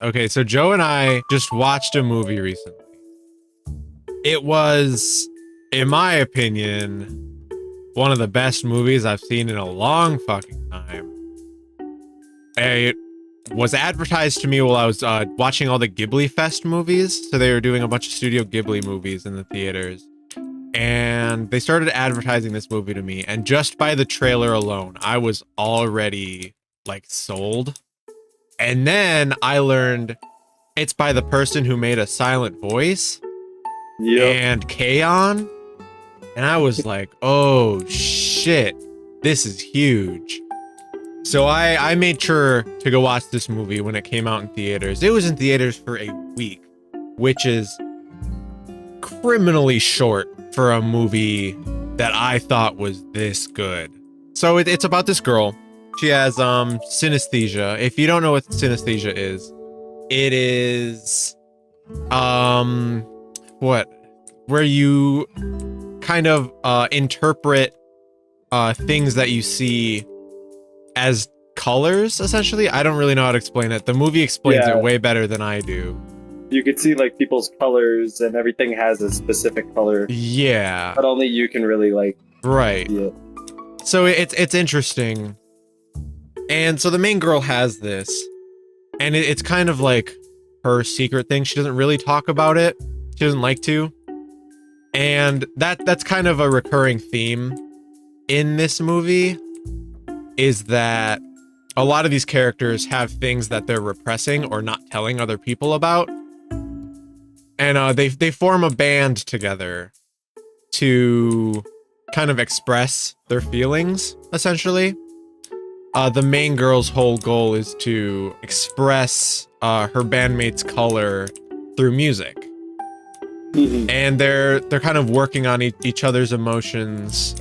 Okay, so Joe and I just watched a movie recently. It was, in my opinion, one of the best movies I've seen in a long fucking time. It was advertised to me while I was watching all the Ghibli Fest movies. So they were doing a bunch of Studio Ghibli movies in the theaters. And they started advertising this movie to me. And just by the trailer alone, I was already like sold. And then I learned it's by the person who made A Silent Voice and K-On! And I was like, oh shit, this is huge. So I made sure to go watch this movie when it came out in theaters. It was in theaters for a week, which is criminally short for a movie that I thought was this good. So it's about this girl. She has synesthesia. If you don't know what synesthesia is, it is where you kind of interpret things that you see as colors, essentially. I don't really know how to explain it. The movie explains it way better than I do. You could see like people's colors and everything has a specific color. Yeah. But only you can really like see it. So it's interesting. And so the main girl has this, and it's kind of like her secret thing. She doesn't really talk about it. She doesn't like to. And that's kind of a recurring theme in this movie, is that a lot of these characters have things that they're repressing or not telling other people about. And they form a band together to kind of express their feelings, essentially. The main girl's whole goal is to express her bandmate's color through music. Mm-hmm. And they're kind of working on each other's emotions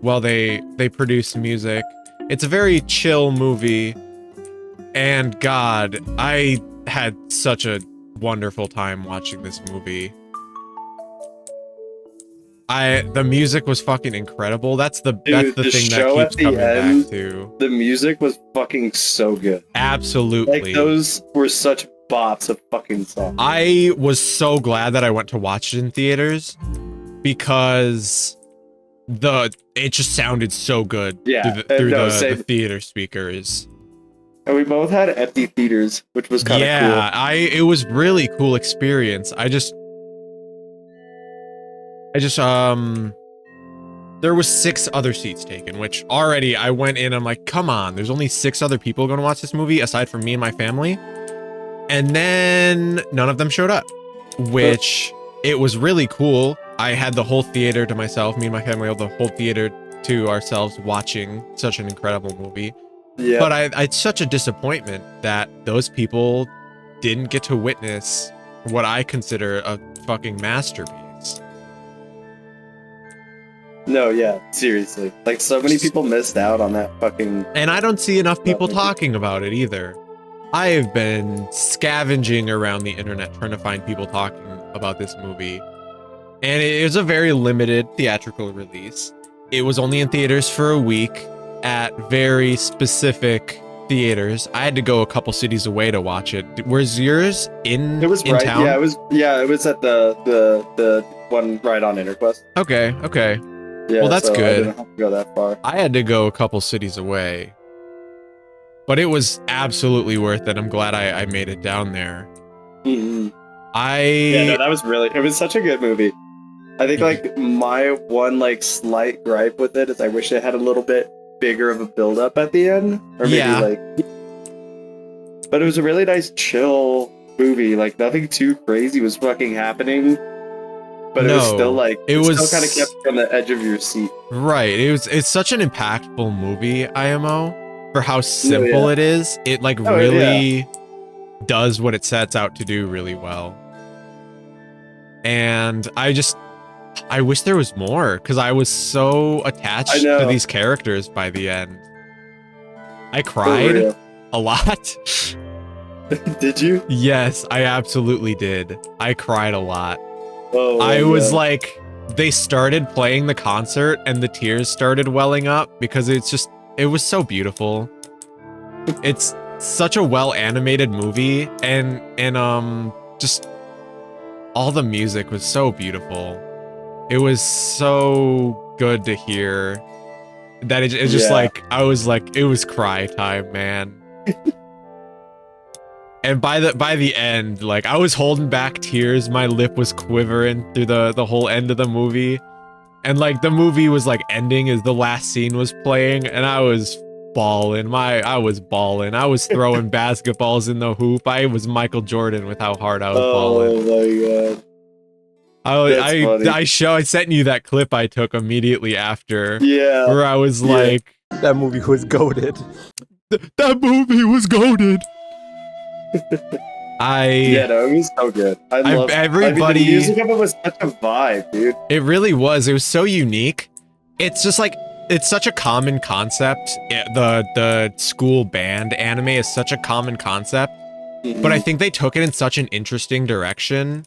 while they produce music. It's a very chill movie, and God, I had such a wonderful time watching this movie. The music was fucking incredible. That's the thing that keeps coming back to. The music was fucking so good. Absolutely. Like those were such bops of fucking songs. I was so glad that I went to watch it in theaters because it just sounded so good through the theater speakers. And we both had empty theaters, which was kind of cool. Yeah, it was really cool experience. I just there was 6 other seats taken, which already I went in, I'm like, come on, there's only 6 other people going to watch this movie aside from me and my family. And then none of them showed up, which it was really cool. I had the whole theater to myself. Me and my family had the whole theater to ourselves watching such an incredible movie. Yeah. But it's such a disappointment that those people didn't get to witness what I consider a fucking masterpiece. No, yeah, seriously. Like, so many people missed out on that fucking... And I don't see enough people talking about it either. I have been scavenging around the internet trying to find people talking about this movie. And it is a very limited theatrical release. It was only in theaters for a week at very specific theaters. I had to go a couple cities away to watch it. Was yours in town? Yeah, it was at the one right on Interquest. Okay. Yeah, well, that's so good. I didn't have to go that far. I had to go a couple cities away. But it was absolutely worth it. I'm glad I made it down there. Mm-hmm. That was it was such a good movie. I think like my one like slight gripe with it is I wish it had a little bit bigger of a build up at the end, or maybe but it was a really nice chill movie. Like nothing too crazy was fucking happening, but it was still like it still kind of kept you on the edge of your seat. Right. It's such an impactful movie, IMO, for how simple it is. It like really does what it sets out to do really well. And I wish there was more, because I was so attached to these characters by the end. I cried a lot. Did you? Yes, I absolutely did. I cried a lot. Oh, I was like, they started playing the concert and the tears started welling up because it was so beautiful. such a well animated movie, and just all the music was so beautiful. It was so good to hear that it's just like, I was like, it was cry time, man. And by the end, like, I was holding back tears. My lip was quivering through the whole end of the movie. And like the movie was like ending as the last scene was playing, and I was balling. I was balling. I was throwing basketballs in the hoop. I was Michael Jordan with how hard I was balling. Oh my god. I sent you that clip I took immediately after. Yeah. Where I was like, that movie was goated. That movie was goated. Yeah, no, it was so good. I love everybody. The music of it was such a vibe, dude. It really was. It was so unique. It's just like, it's such a common concept. The school band anime is such a common concept, but I think they took it in such an interesting direction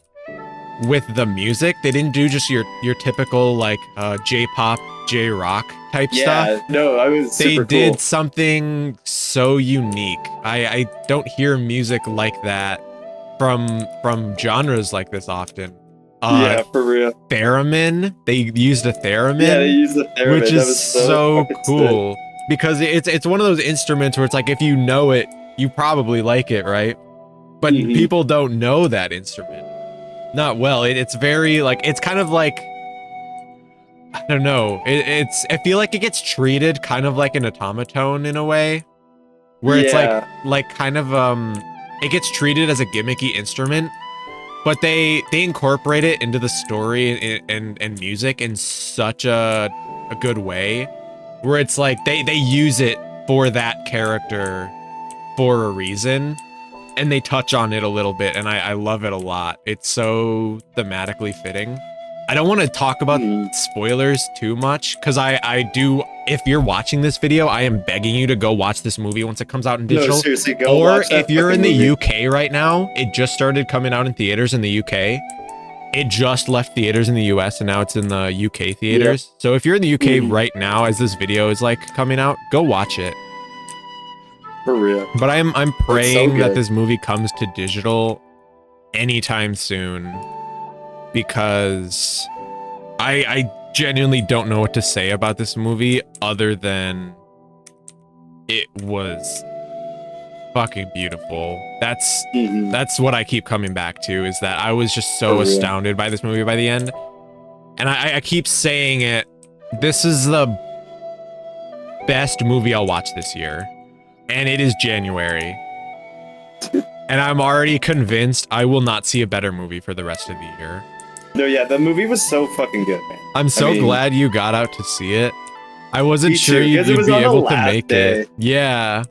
with the music. They didn't do just your typical like J-pop, J-rock type stuff. No, I was They super did cool. something so unique. I don't hear music like that from genres like this often. Yeah, for real. Theremin. They used a theremin. Yeah, they used the theremin. Which That is was so fucking cool. Because it's one of those instruments where it's like, if you know it, you probably like it, right? But people don't know that instrument. Not well. It's very like, it's kind of like, I don't know. I feel like it gets treated kind of like an automaton in a way, where it's like kind of it gets treated as a gimmicky instrument, but they incorporate it into the story and music in such a good way, where it's like they use it for that character for a reason, and they touch on it a little bit, and I love it a lot. It's so thematically fitting. I don't want to talk about spoilers too much, because I do, if you're watching this video, I am begging you to go watch this movie once it comes out in digital. No, seriously, go or watch that if you're in the movie. UK right now, it just started coming out in theaters in the UK. It just left theaters in the US, and now it's in the UK theaters. So if you're in the UK right now, as this video is like coming out, go watch it. For real. But I'm praying that good. this movie comes to digital anytime soon, because I genuinely don't know what to say about this movie other than it was fucking beautiful. That's what I keep coming back to, is that I was just so astounded by this movie by the end. And I keep saying it, this is the best movie I'll watch this year. And it is January. And I'm already convinced I will not see a better movie for the rest of the year. No, yeah, the movie was so fucking good, man. I'm so glad you got out to see it. I wasn't Me sure too, you'd 'cause it was be on the able to last make day. it. Yeah.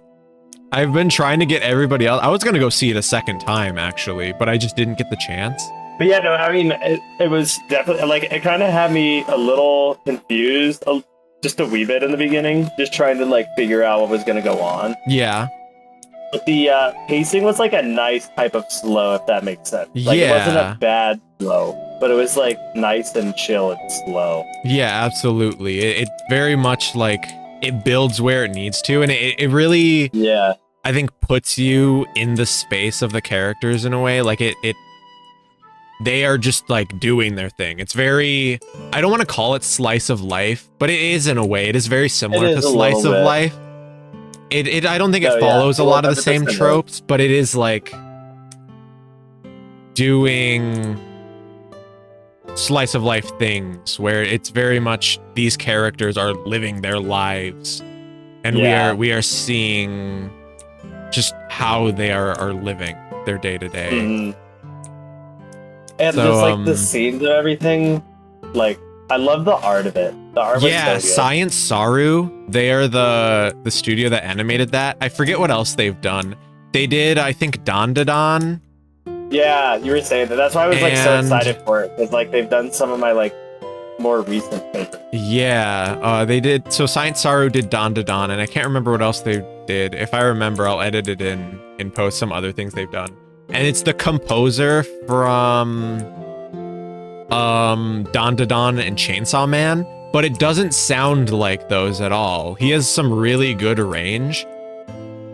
I've been trying to get everybody else. I was going to go see it a second time, actually, but I just didn't get the chance. But yeah, no, I mean, it was definitely, like, it kind of had me a little confused, just a wee bit in the beginning, just trying to, like, figure out what was going to go on. Yeah. But the pacing was, like, a nice type of slow, if that makes sense. Like, it wasn't a bad slow, but it was, like, nice and chill and slow. Yeah, absolutely. It very much, like, it builds where it needs to, and it really, I think, puts you in the space of the characters in a way. Like, they are just like doing their thing. It's very, I don't want to call it slice of life, but it is in a way. It is very similar to slice of life. I don't think it follows a lot of the same tropes, but it is like doing slice of life things where it's very much these characters are living their lives, and we are seeing just how they are living their day to day. And So, just like the scenes and everything, like I love the art of it. The art was so good. Science Saru, they are the studio that animated that. I forget what else they've done. They did, I think, Dandadan. Yeah, you were saying that. That's why I was like so And- excited for it, because like they've done some of my like more recent favorites. Yeah, they did. So Science Saru did Dandadan, and I can't remember what else they did. If I remember, I'll edit it in and post some other things they've done. And it's the composer from Dandadan and Chainsaw Man, but it doesn't sound like those at all. He has some really good range,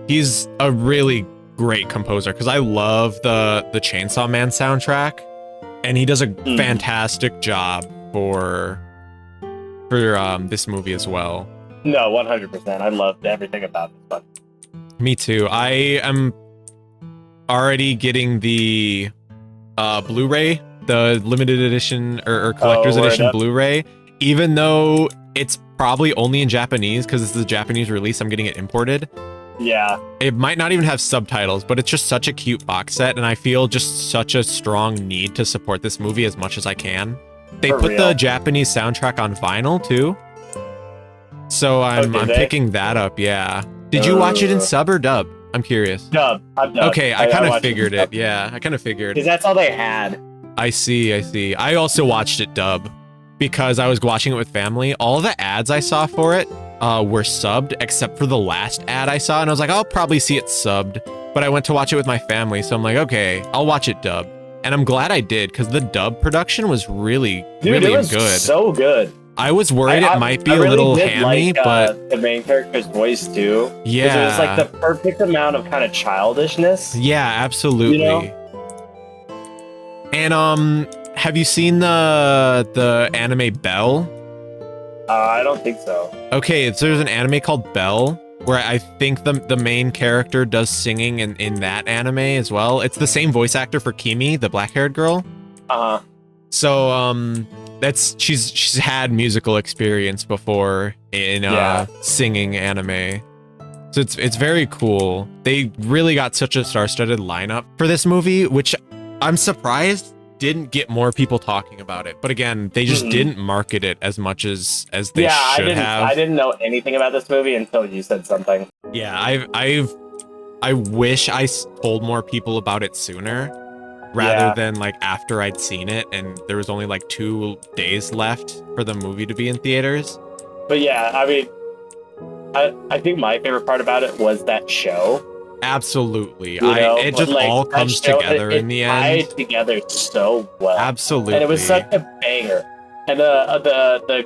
he's a really great composer because I love the Chainsaw Man soundtrack, and he does a fantastic job for this movie as well. No, 100%. I loved everything about this one. Me too. I am already getting the Blu-ray, the limited edition or collector's edition Blu-ray, even though it's probably only in Japanese because it's the Japanese release. I'm getting it imported. Yeah. It might not even have subtitles, but it's just such a cute box set, and I feel just such a strong need to support this movie as much as I can. They put the Japanese soundtrack on vinyl too. So I'm picking that up, yeah. Did you watch it in sub or dub? I'm curious. Dub. I'm dub. Okay, I kind of figured it. Yeah, I kind of figured. Because that's all they had. I see. I also watched it dub because I was watching it with family. All the ads I saw for it were subbed, except for the last ad I saw, and I was like, I'll probably see it subbed. But I went to watch it with my family, so I'm like, okay, I'll watch it dub. And I'm glad I did, because the dub production was really good. So good. I was worried it might be a little hammy, but the main character's voice too. Yeah, it was like the perfect amount of kind of childishness. Yeah, absolutely. You know? And have you seen the anime Bell? I don't think so. Okay, there's an anime called Bell where I think the main character does singing in that anime as well. It's the same voice actor for Kimi, the black-haired girl. Uh-huh. So she's had musical experience before in singing anime. So it's very cool. They really got such a star-studded lineup for this movie, which I'm surprised didn't get more people talking about it. But again, they just didn't market it as much as they should have. I didn't know anything about this movie until you said something. Yeah, I wish I told more people about it sooner rather than like after I'd seen it and there was only like 2 days left for the movie to be in theaters. But yeah, I mean, I think my favorite part about it was that show. Absolutely. It just like, all comes together in the end. Tied together so well. Absolutely. And it was such a banger. And the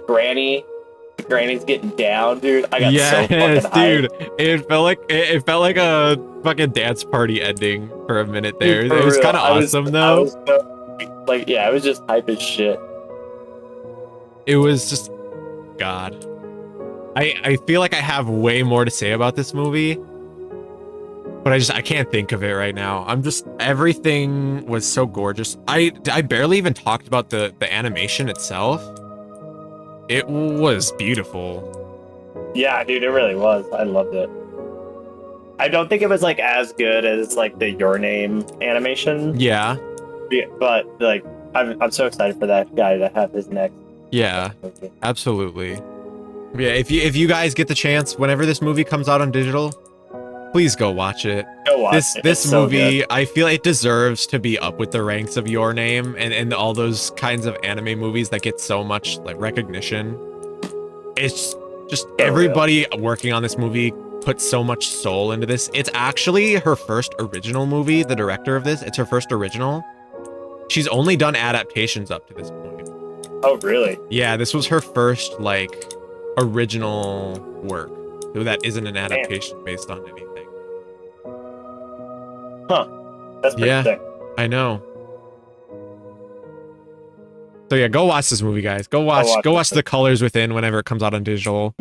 granny's getting down, dude. I got so fucking hyped. Dude. It felt like a fucking dance party ending for a minute there. It was kind of awesome though. It was just hype as shit. It was just God. I feel like I have way more to say about this movie. But I can't think of it right now. Everything was so gorgeous. I barely even talked about the animation itself. It was beautiful. Yeah, dude, it really was. I loved it. I don't think it was like as good as like the Your Name animation. Yeah. But like, I'm so excited for that guy to have his next. Yeah, absolutely. Yeah, if you guys get the chance, whenever this movie comes out on digital, please go watch it. Go watch this movie, so I feel it deserves to be up with the ranks of Your Name and all those kinds of anime movies that get so much like recognition. It's just everybody working on this movie put so much soul into this. It's actually her first original movie, the director of this. It's her first original. She's only done adaptations up to this point. Oh, really? Yeah, this was her first like original work. So that isn't an adaptation based on anything. Huh. That's pretty sick. I know. So yeah, go watch this movie, guys. Go watch The Colors Within whenever it comes out on digital.